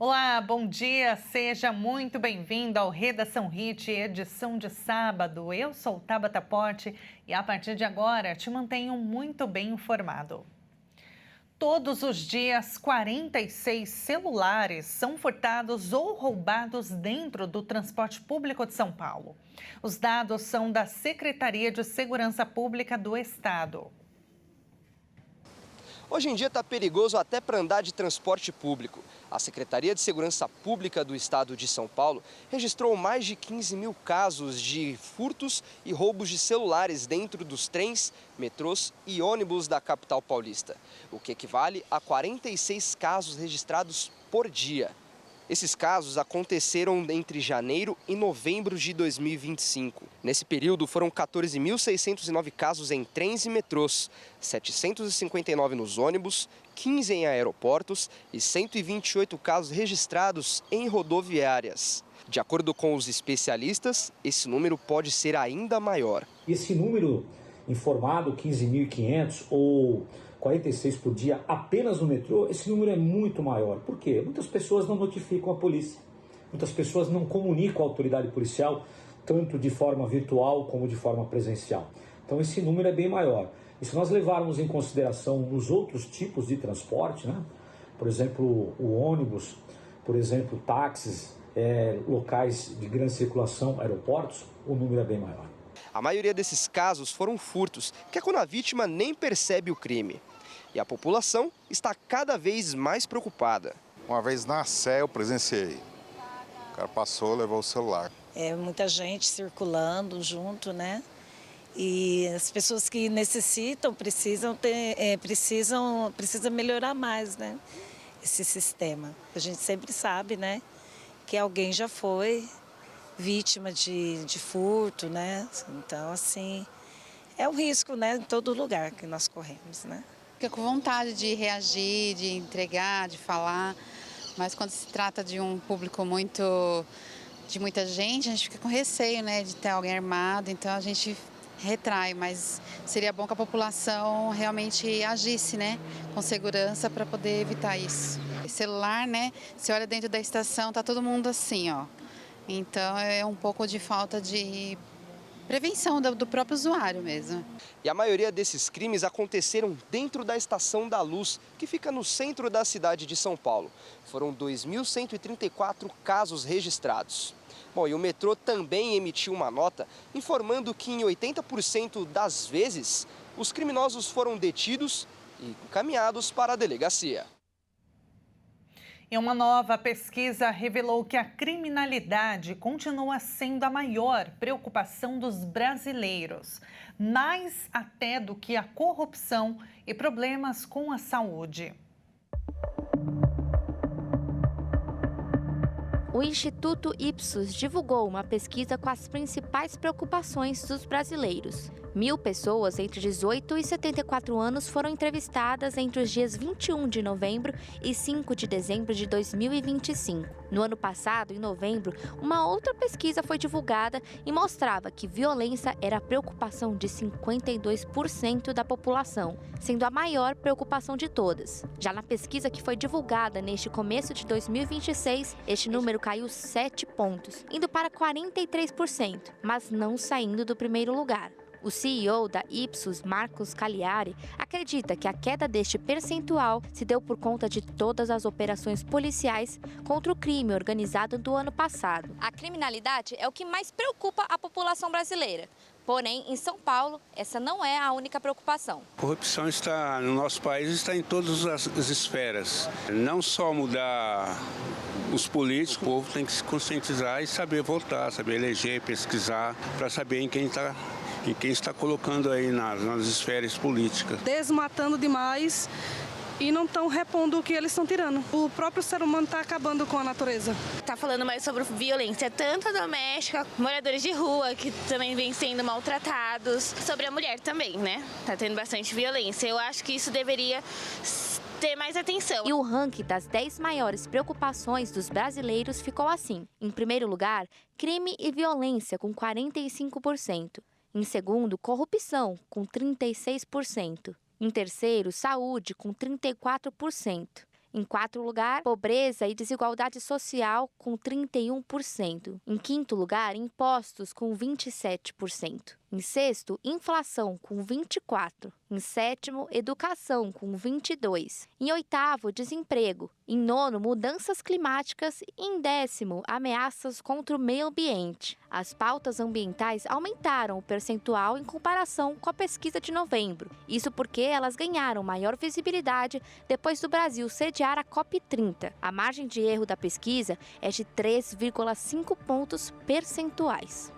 Olá, bom dia, seja muito bem-vindo ao Redação Hit, edição de sábado. Eu sou Tabata Pote e a partir de agora te mantenho muito bem informado. Todos os dias, 46 celulares são furtados ou roubados dentro do transporte público de São Paulo. Os dados são da Secretaria de Segurança Pública do Estado. Hoje em dia está perigoso até para andar de transporte público. A Secretaria de Segurança Pública do Estado de São Paulo registrou mais de 15 mil casos de furtos e roubos de celulares dentro dos trens, metrôs e ônibus da capital paulista, o que equivale a 46 casos registrados por dia. Esses casos aconteceram entre janeiro e novembro de 2025. Nesse período, foram 14.609 casos em trens e metrôs, 759 nos ônibus, 15 em aeroportos e 128 casos registrados em rodoviárias. De acordo com os especialistas, esse número pode ser ainda maior. Esse número informado, 15.500 ou 46 por dia apenas no metrô, esse número é muito maior. Por quê? Muitas pessoas não notificam a polícia, muitas pessoas não comunicam a autoridade policial, tanto de forma virtual como de forma presencial. Então esse número é bem maior. E se nós levarmos em consideração os outros tipos de transporte, né? Por exemplo, o ônibus, por exemplo, táxis, locais de grande circulação, aeroportos, o número é bem maior. A maioria desses casos foram furtos, que é quando a vítima nem percebe o crime. E a população está cada vez mais preocupada. Uma vez na Sé eu presenciei. O cara passou, levou o celular. Muita gente circulando junto, né? E as pessoas que necessitam, precisam melhorar mais, né? Esse sistema. A gente sempre sabe, né? Que alguém já foi vítima de furto, né? Então, assim, é um risco, né? Em todo lugar que nós corremos, né? Fica com vontade de reagir, de entregar, de falar, mas quando se trata de um público de muita gente, a gente fica com receio, né? De ter alguém armado, então a gente retrai, mas seria bom que a população realmente agisse, né? Com segurança para poder evitar isso. O celular, né? Você olha dentro da estação, tá todo mundo assim, ó. Então é um pouco de falta de prevenção do próprio usuário mesmo. E a maioria desses crimes aconteceram dentro da Estação da Luz, que fica no centro da cidade de São Paulo. Foram 2.134 casos registrados. Bom, e o metrô também emitiu uma nota informando que em 80% das vezes os criminosos foram detidos e encaminhados para a delegacia. E uma nova pesquisa revelou que a criminalidade continua sendo a maior preocupação dos brasileiros, mais até do que a corrupção e problemas com a saúde. O Instituto Ipsos divulgou uma pesquisa com as principais preocupações dos brasileiros. 1.000 pessoas entre 18 e 74 anos foram entrevistadas entre os dias 21 de novembro e 5 de dezembro de 2025. No ano passado, em novembro, uma outra pesquisa foi divulgada e mostrava que violência era a preocupação de 52% da população, sendo a maior preocupação de todas. Já na pesquisa que foi divulgada neste começo de 2026, este número caiu 7 pontos, indo para 43%, mas não saindo do primeiro lugar. O CEO da Ipsos, Marcos Cagliari, acredita que a queda deste percentual se deu por conta de todas as operações policiais contra o crime organizado do ano passado. A criminalidade é o que mais preocupa a população brasileira. Porém, em São Paulo, essa não é a única preocupação. A corrupção está no nosso país, está em todas as esferas. Não só mudar os políticos, o povo tem que se conscientizar e saber votar, saber eleger, pesquisar, para saber em quem está colocando aí nas esferas políticas. Desmatando demais e não estão repondo o que eles estão tirando. O próprio ser humano está acabando com a natureza. Está falando mais sobre violência, tanto doméstica, moradores de rua que também vêm sendo maltratados, sobre a mulher também, né? Está tendo bastante violência. Eu acho que isso deveria ter mais atenção. E o ranking das 10 maiores preocupações dos brasileiros ficou assim. Em primeiro lugar, crime e violência, com 45%. Em segundo, corrupção, com 36%. Em terceiro, saúde, com 34%. Em quarto lugar, pobreza e desigualdade social, com 31%. Em quinto lugar, impostos, com 27%. Em sexto, inflação, com 24%. Em sétimo, educação, com 22%. Em oitavo, desemprego. Em nono, mudanças climáticas. E em décimo, ameaças contra o meio ambiente. As pautas ambientais aumentaram o percentual em comparação com a pesquisa de novembro. Isso porque elas ganharam maior visibilidade depois do Brasil sediar a COP30. A margem de erro da pesquisa é de 3,5 pontos percentuais.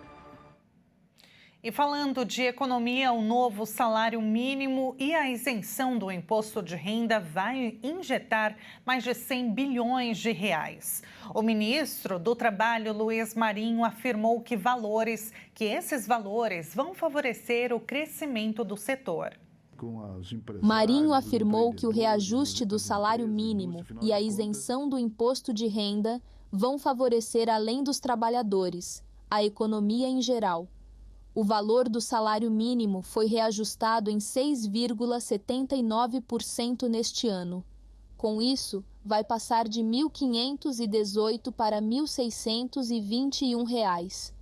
E falando de economia, o novo salário mínimo e a isenção do imposto de renda vai injetar mais de 100 bilhões de reais. O ministro do Trabalho, Luiz Marinho, afirmou que esses valores vão favorecer o crescimento do setor. Marinho afirmou que o reajuste do salário mínimo e a isenção do imposto de renda vão favorecer, além dos trabalhadores, a economia em geral. O valor do salário mínimo foi reajustado em 6,79% neste ano. Com isso, vai passar de R$ 1.518 para R$ 1.621.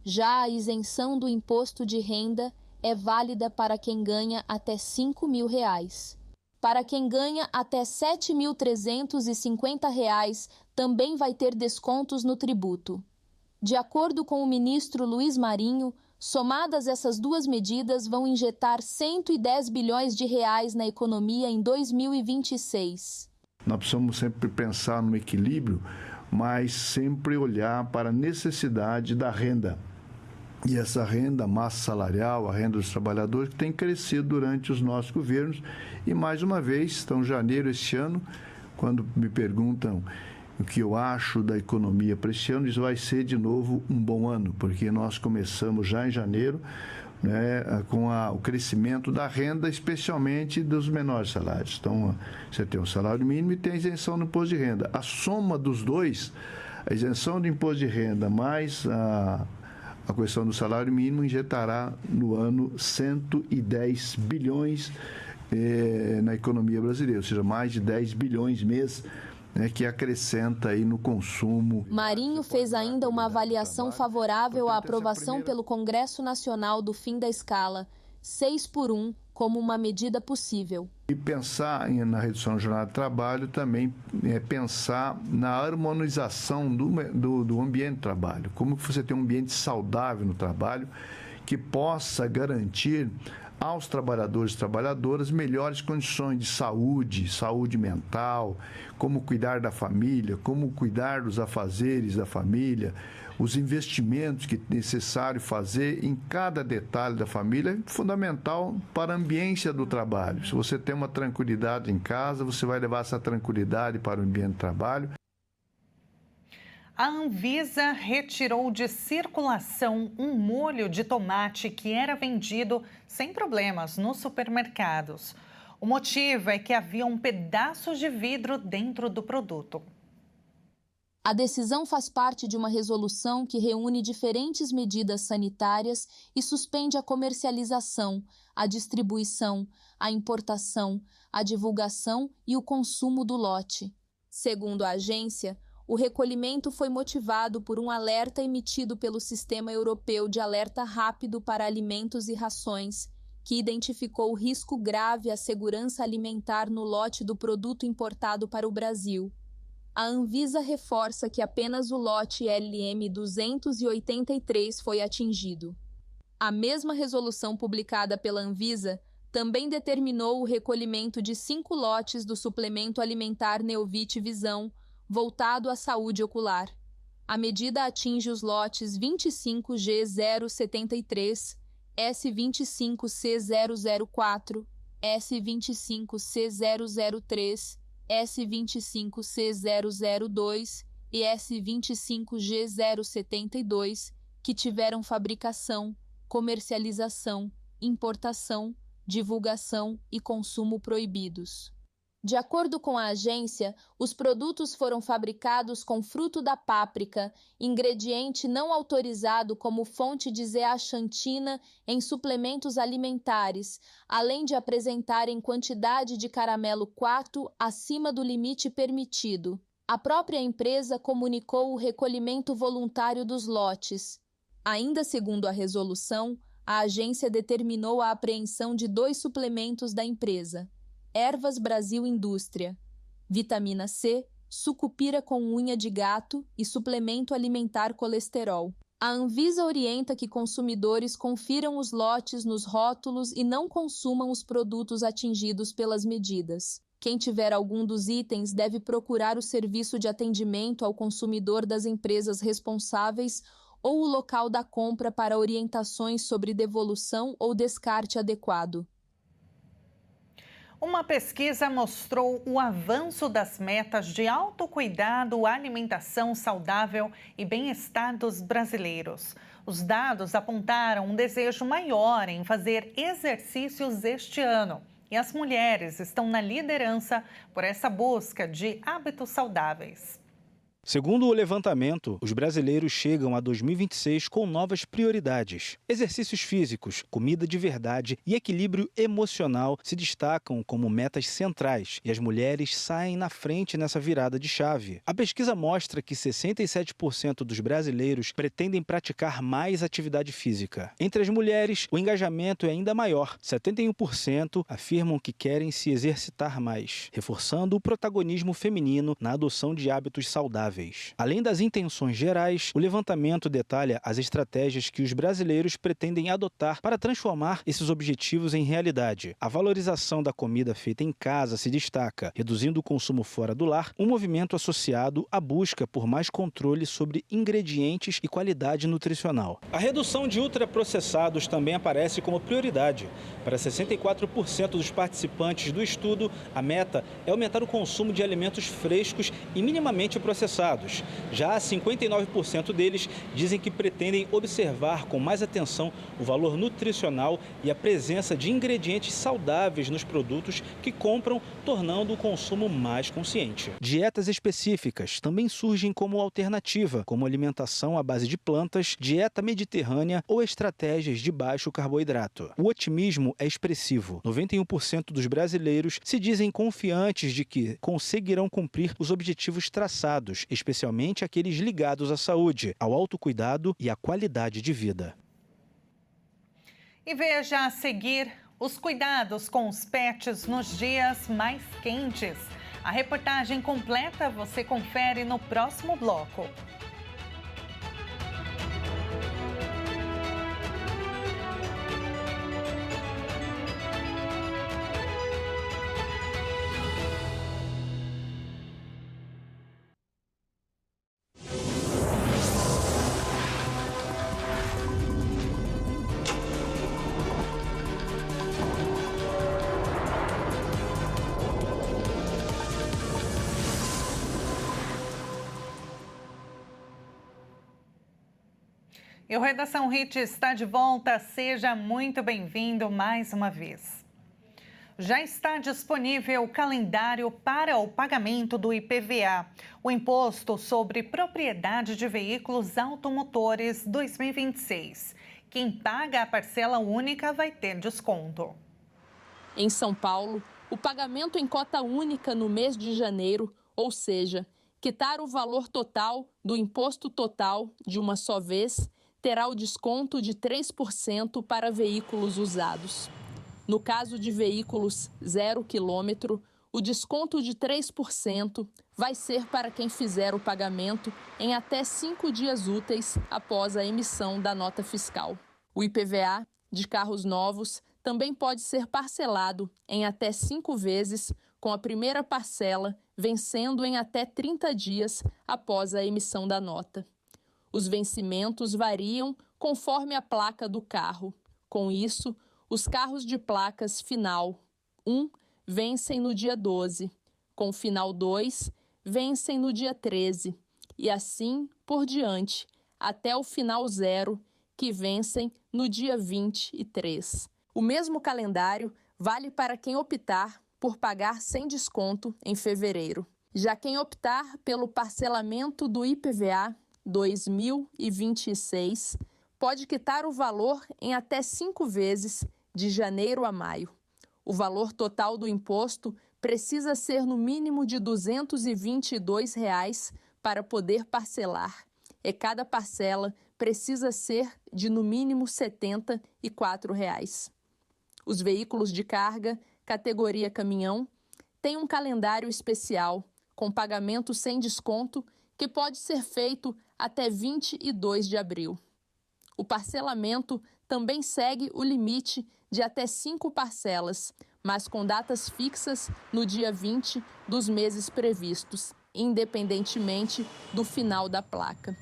Já a isenção do imposto de renda é válida para quem ganha até R$ 5.000. Para quem ganha até R$ 7.350, também vai ter descontos no tributo. De acordo com o ministro Luiz Marinho, somadas essas duas medidas vão injetar 110 bilhões de reais na economia em 2026. Nós precisamos sempre pensar no equilíbrio, mas sempre olhar para a necessidade da renda. E essa renda, a massa salarial, a renda dos trabalhadores, que tem crescido durante os nossos governos. E mais uma vez, então, janeiro este ano, quando me perguntam o que eu acho da economia para este ano, isso vai ser de novo um bom ano, porque nós começamos já em janeiro, né, com o crescimento da renda, especialmente dos menores salários. Então, você tem o salário mínimo e tem a isenção do imposto de renda. A soma dos dois, a isenção do imposto de renda mais a questão do salário mínimo, injetará no ano 110 bilhões na economia brasileira, ou seja, mais de 10 bilhões mês, que acrescenta aí no consumo. Marinho fez ainda uma avaliação favorável à aprovação pelo Congresso Nacional do fim da escala 6x1 como uma medida possível. E pensar na redução da jornada de trabalho também é pensar na harmonização do ambiente de trabalho. Como você tem um ambiente saudável no trabalho que possa garantir aos trabalhadores e trabalhadoras melhores condições de saúde mental, como cuidar da família, como cuidar dos afazeres da família, os investimentos que é necessário fazer em cada detalhe da família é fundamental para a ambiência do trabalho. Se você tem uma tranquilidade em casa, você vai levar essa tranquilidade para o ambiente de trabalho. A Anvisa retirou de circulação um molho de tomate que era vendido sem problemas nos supermercados. O motivo é que havia um pedaço de vidro dentro do produto. A decisão faz parte de uma resolução que reúne diferentes medidas sanitárias e suspende a comercialização, a distribuição, a importação, a divulgação e o consumo do lote. Segundo a agência, o recolhimento foi motivado por um alerta emitido pelo Sistema Europeu de Alerta Rápido para Alimentos e Rações, que identificou risco grave à segurança alimentar no lote do produto importado para o Brasil. A Anvisa reforça que apenas o lote LM 283 foi atingido. A mesma resolução publicada pela Anvisa também determinou o recolhimento de 5 lotes do suplemento alimentar Neovit Visão, voltado à saúde ocular. A medida atinge os lotes 25G073, S25C004, S25C003, S25C002 e S25G072, que tiveram fabricação, comercialização, importação, divulgação e consumo proibidos. De acordo com a agência, os produtos foram fabricados com fruto da páprica, ingrediente não autorizado como fonte de zeaxantina em suplementos alimentares, além de apresentarem quantidade de caramelo quarto acima do limite permitido. A própria empresa comunicou o recolhimento voluntário dos lotes. Ainda segundo a resolução, a agência determinou a apreensão de 2 suplementos da empresa: Ervas Brasil Indústria, vitamina C, sucupira com unha de gato e suplemento alimentar colesterol. A Anvisa orienta que consumidores confiram os lotes nos rótulos e não consumam os produtos atingidos pelas medidas. Quem tiver algum dos itens deve procurar o serviço de atendimento ao consumidor das empresas responsáveis ou o local da compra para orientações sobre devolução ou descarte adequado. Uma pesquisa mostrou o avanço das metas de autocuidado, alimentação saudável e bem-estar dos brasileiros. Os dados apontaram um desejo maior em fazer exercícios este ano. E as mulheres estão na liderança por essa busca de hábitos saudáveis. Segundo o levantamento, os brasileiros chegam a 2026 com novas prioridades. Exercícios físicos, comida de verdade e equilíbrio emocional se destacam como metas centrais e as mulheres saem na frente nessa virada de chave. A pesquisa mostra que 67% dos brasileiros pretendem praticar mais atividade física. Entre as mulheres, o engajamento é ainda maior. 71% afirmam que querem se exercitar mais, reforçando o protagonismo feminino na adoção de hábitos saudáveis. Além das intenções gerais, o levantamento detalha as estratégias que os brasileiros pretendem adotar para transformar esses objetivos em realidade. A valorização da comida feita em casa se destaca, reduzindo o consumo fora do lar, um movimento associado à busca por mais controle sobre ingredientes e qualidade nutricional. A redução de ultraprocessados também aparece como prioridade. Para 64% dos participantes do estudo, a meta é aumentar o consumo de alimentos frescos e minimamente processados. Já 59% deles dizem que pretendem observar com mais atenção o valor nutricional e a presença de ingredientes saudáveis nos produtos que compram, tornando o consumo mais consciente. Dietas específicas também surgem como alternativa, como alimentação à base de plantas, dieta mediterrânea ou estratégias de baixo carboidrato. O otimismo é expressivo. 91% dos brasileiros se dizem confiantes de que conseguirão cumprir os objetivos traçados, especialmente aqueles ligados à saúde, ao autocuidado e à qualidade de vida. E veja a seguir os cuidados com os pets nos dias mais quentes. A reportagem completa você confere no próximo bloco. E o Redação Hit está de volta, seja muito bem-vindo mais uma vez. Já está disponível o calendário para o pagamento do IPVA, o Imposto sobre Propriedade de Veículos Automotores 2026. Quem paga a parcela única vai ter desconto. Em São Paulo, o pagamento em cota única no mês de janeiro, ou seja, quitar o valor total do imposto total de uma só vez, terá o desconto de 3% para veículos usados. No caso de veículos 0 quilômetro, o desconto de 3% vai ser para quem fizer o pagamento em até 5 dias úteis após a emissão da nota fiscal. O IPVA de carros novos também pode ser parcelado em até 5 vezes, com a primeira parcela vencendo em até 30 dias após a emissão da nota. Os vencimentos variam conforme a placa do carro. Com isso, os carros de placas final 1 vencem no dia 12, com final 2 vencem no dia 13 e assim por diante, até o final 0, que vencem no dia 23. O mesmo calendário vale para quem optar por pagar sem desconto em fevereiro. Já quem optar pelo parcelamento do IPVA 2026 pode quitar o valor em até 5 vezes de janeiro a maio. O valor total do imposto precisa ser no mínimo de R$ 222 para poder parcelar. E cada parcela precisa ser de no mínimo R$ 74. Os veículos de carga, categoria caminhão, têm um calendário especial com pagamento sem desconto que pode ser feito até 22 de abril. O parcelamento também segue o limite de até 5 parcelas, mas com datas fixas no dia 20 dos meses previstos, independentemente do final da placa.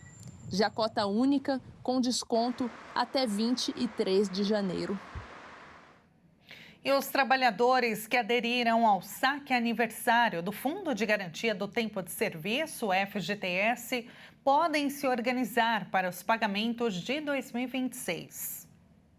Já cota única com desconto até 23 de janeiro. E os trabalhadores que aderiram ao saque aniversário do Fundo de Garantia do Tempo de Serviço, FGTS, podem se organizar para os pagamentos de 2026.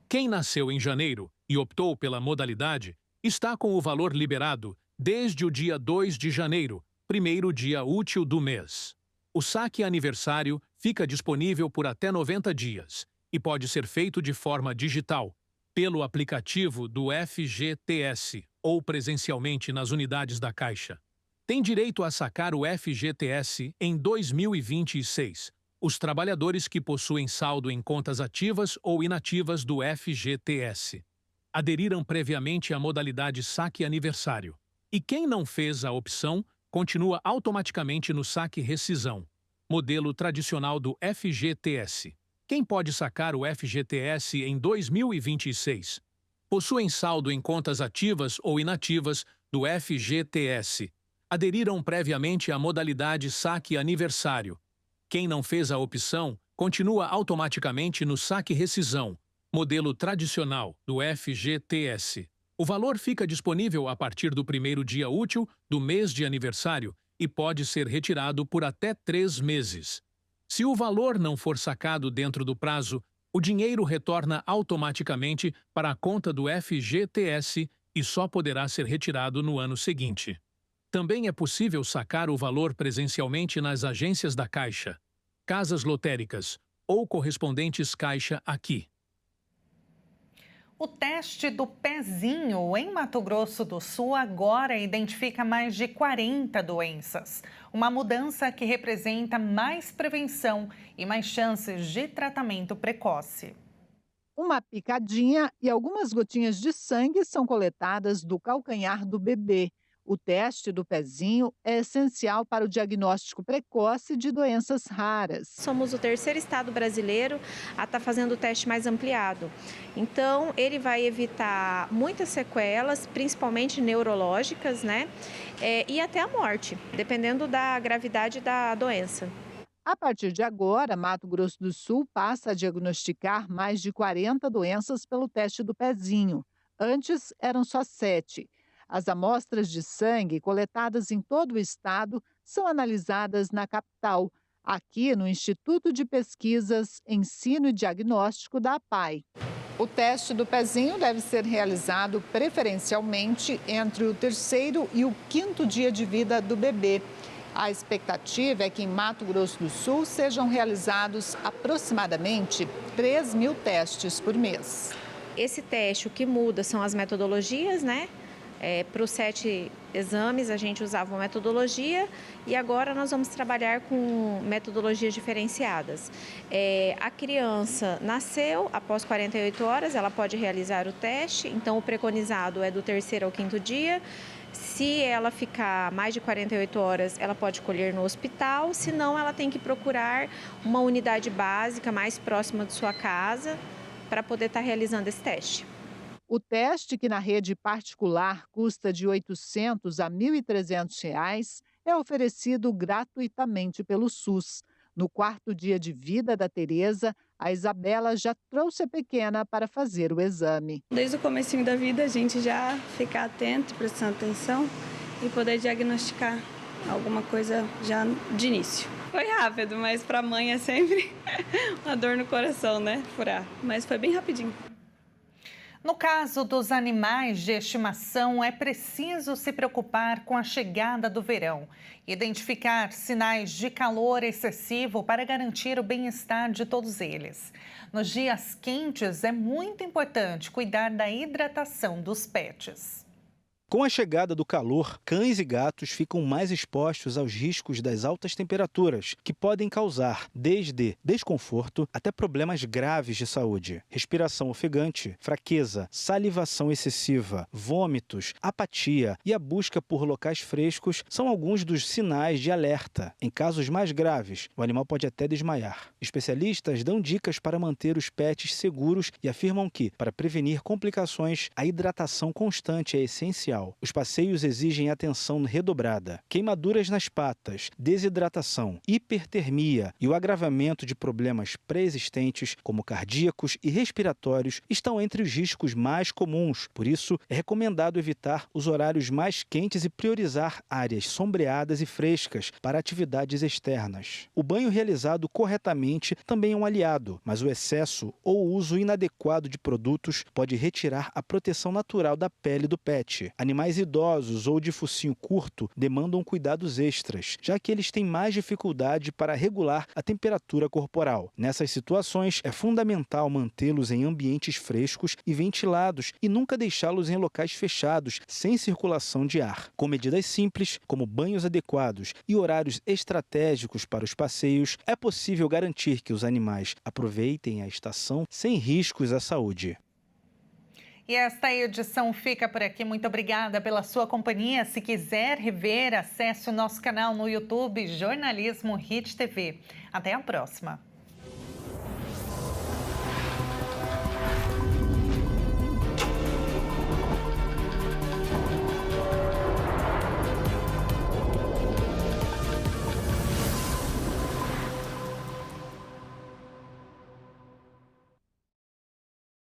Quem nasceu em janeiro e optou pela modalidade está com o valor liberado desde o dia 2 de janeiro, primeiro dia útil do mês. O saque aniversário fica disponível por até 90 dias e pode ser feito de forma digital, pelo aplicativo do FGTS ou presencialmente nas unidades da Caixa. Tem direito a sacar o FGTS em 2026 os trabalhadores que possuem saldo em contas ativas ou inativas do FGTS. Aderiram previamente à modalidade saque aniversário. E quem não fez a opção, continua automaticamente no saque rescisão, modelo tradicional do FGTS. Quem pode sacar o FGTS em 2026? Possuem saldo em contas ativas ou inativas do FGTS. Aderiram previamente à modalidade saque aniversário. Quem não fez a opção, continua automaticamente no saque rescisão, modelo tradicional do FGTS. O valor fica disponível a partir do primeiro dia útil do mês de aniversário e pode ser retirado por até 3 meses. Se o valor não for sacado dentro do prazo, o dinheiro retorna automaticamente para a conta do FGTS e só poderá ser retirado no ano seguinte. Também é possível sacar o valor presencialmente nas agências da Caixa, casas lotéricas ou correspondentes Caixa aqui. O teste do pezinho em Mato Grosso do Sul agora identifica mais de 40 doenças. Uma mudança que representa mais prevenção e mais chances de tratamento precoce. Uma picadinha e algumas gotinhas de sangue são coletadas do calcanhar do bebê. O teste do pezinho é essencial para o diagnóstico precoce de doenças raras. Somos o terceiro estado brasileiro a estar fazendo o teste mais ampliado. Então, ele vai evitar muitas sequelas, principalmente neurológicas, né? E até a morte, dependendo da gravidade da doença. A partir de agora, Mato Grosso do Sul passa a diagnosticar mais de 40 doenças pelo teste do pezinho. Antes, eram só 7. As amostras de sangue coletadas em todo o estado são analisadas na capital, aqui no Instituto de Pesquisas, Ensino e Diagnóstico da APAI. O teste do pezinho deve ser realizado preferencialmente entre o 3º e o 5º dia de vida do bebê. A expectativa é que em Mato Grosso do Sul sejam realizados aproximadamente 3.000 testes por mês. Esse teste, o que muda são as metodologias, né? Para os 7 exames, a gente usava uma metodologia e agora nós vamos trabalhar com metodologias diferenciadas. A criança nasceu, após 48 horas, ela pode realizar o teste, então o preconizado é do 3º ao 5º dia. Se ela ficar mais de 48 horas, ela pode colher no hospital, senão ela tem que procurar uma unidade básica mais próxima de sua casa para poder estar realizando esse teste. O teste, que na rede particular custa de R$ 800 a R$ 1.300, é oferecido gratuitamente pelo SUS. No 4º dia de vida da Tereza, a Isabela já trouxe a pequena para fazer o exame. Desde o comecinho da vida, a gente já fica atento, prestando atenção e poder diagnosticar alguma coisa já de início. Foi rápido, mas para a mãe é sempre uma dor no coração, né? Furar. Mas foi bem rapidinho. No caso dos animais de estimação, é preciso se preocupar com a chegada do verão, identificar sinais de calor excessivo para garantir o bem-estar de todos eles. Nos dias quentes, é muito importante cuidar da hidratação dos pets. Com a chegada do calor, cães e gatos ficam mais expostos aos riscos das altas temperaturas, que podem causar desde desconforto até problemas graves de saúde. Respiração ofegante, fraqueza, salivação excessiva, vômitos, apatia e a busca por locais frescos são alguns dos sinais de alerta. Em casos mais graves, o animal pode até desmaiar. Especialistas dão dicas para manter os pets seguros e afirmam que, para prevenir complicações, a hidratação constante é essencial. Os passeios exigem atenção redobrada. Queimaduras nas patas, desidratação, hipertermia e o agravamento de problemas pré-existentes, como cardíacos e respiratórios, estão entre os riscos mais comuns. Por isso, é recomendado evitar os horários mais quentes e priorizar áreas sombreadas e frescas para atividades externas. O banho realizado corretamente também é um aliado, mas o excesso ou o uso inadequado de produtos pode retirar a proteção natural da pele do pet. Animais idosos ou de focinho curto demandam cuidados extras, já que eles têm mais dificuldade para regular a temperatura corporal. Nessas situações, é fundamental mantê-los em ambientes frescos e ventilados e nunca deixá-los em locais fechados, sem circulação de ar. Com medidas simples, como banhos adequados e horários estratégicos para os passeios, é possível garantir que os animais aproveitem a estação sem riscos à saúde. E esta edição fica por aqui. Muito obrigada pela sua companhia. Se quiser rever, acesse o nosso canal no YouTube Jornalismo Hit TV. Até a próxima.